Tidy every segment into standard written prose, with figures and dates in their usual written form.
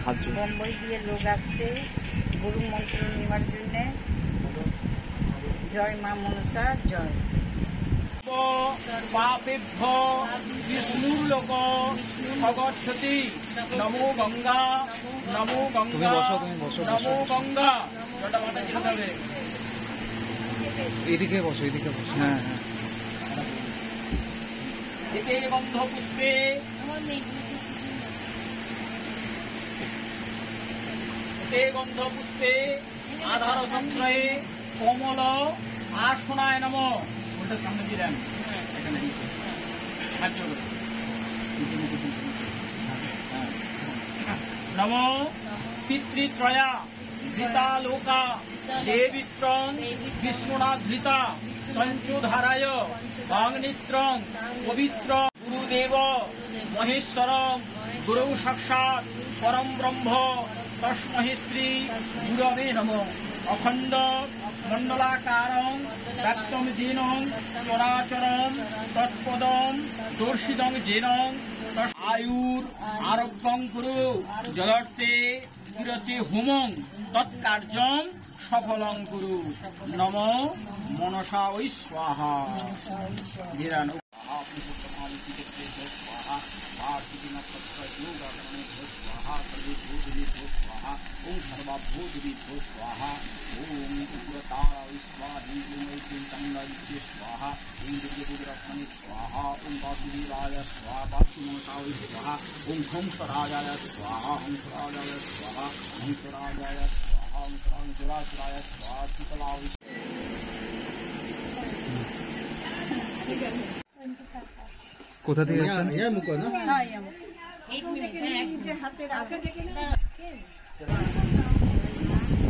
বোম্বাই দিয়ে লোক আসছে গুরু মন্ত্র নেওয়ার জন্যে। জয় মা মনসা জয়। পাপেভ্য বিষ্ণুর্লোক সগচ্ছতি নমো গঙ্গা নমো গঙ্গা নমো গঙ্গা। এদিকে বসো, এদিকে বসো। হ্যাঁ হ্যাঁ। এতে গন্ধ পুষ্পে গন্ধ পুষ্পে আধার সংশ্রয়ে কমল আসনায় নম। ওটা সামনে দিয়ে দেন, এখানে নম পিতৃত্রয়া ধৃতা লোকা দেবিত্রং বিষ্ণুনা ধৃতা পঞ্চধারায় অগ্নিত্রং পবিত্র গুরুদেব মহেশ্বর গুরু সাক্ষাৎ পরম ব্রহ্ম তস্मै শ্রী গুরবে নমঃ। অখণ্ড মণ্ডলাকারং ব্যক্তং যেন চরাচরং তৎপদং দর্শিতং যেন আয়ুর আরোগ্যং কুরু জগর্তে কিরতি হোমং তৎকার্যং সফলং কুরু। নম মনসা ওই স্বাহা। ओम सर्वभूतविभो स्वाहा ओम उग्रतारा स्वाहा ओम स्वाहा ओम दिव्यपुत्रस्मि स्वाहा ओम वासुदेवाय स्वाहा वासुमताय स्वाहा ओम हंसराजाय स्वाहा हंसराजाय स्वाहा हंसराजाय स्वाहा हंसराजाय स्वाहा शीतलाय। কোথা থেকে এসেছেন?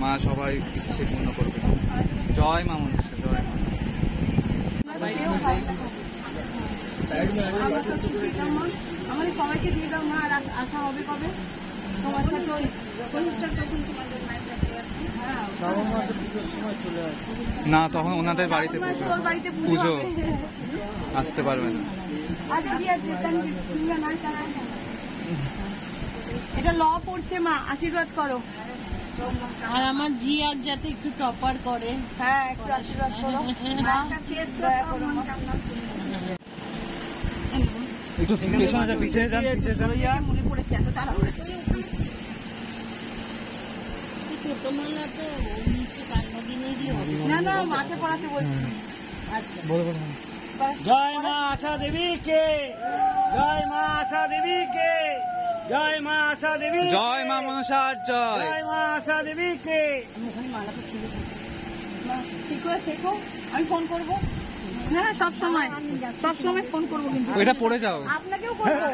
মা সবাই ইচ্ছে পূর্ণ করবে। জয় মা মনসা জয় মা। আমাদের সবাইকে দিয়ে দাও মা। আর আসা হবে কবে? তোমার সাথে যখন ইচ্ছা তখন তোমাদের মায়ের কাছে না, তখন ওনাদের বাড়িতে পুজো, আসতে পারবেন না। এটা ল পড়ছে মা, আশীর্বাদ করো। আর আমার জি আর যাতে একটু টপার করে। হ্যাঁ, একটু আশীর্বাদ করো। একটু পেছনে যান, পিছিয়ে যান, পিছিয়ে যান। মনে পড়েছে এত তাড়াহুড়ো। ছোট মালা তো নিচে কালমগিনে দিয়ে না না, মাকে পড়াতে বলছি। আচ্ছা জয় মা আশা দেবী কে, জয় মা আশা দেবী কে, জয় মা আশা দেবী, জয় মা মনসা জয়। জয় মা আশা দেবী কে। আমি ওখানে মালাটা ছেড়ে দিই। ঠিক করে থেকো, আমি ফোন করবো। হ্যাঁ, সব সময় ফোন করবো। কিন্তু ওইটা পড়ে যাও। আপনাকেও করবো।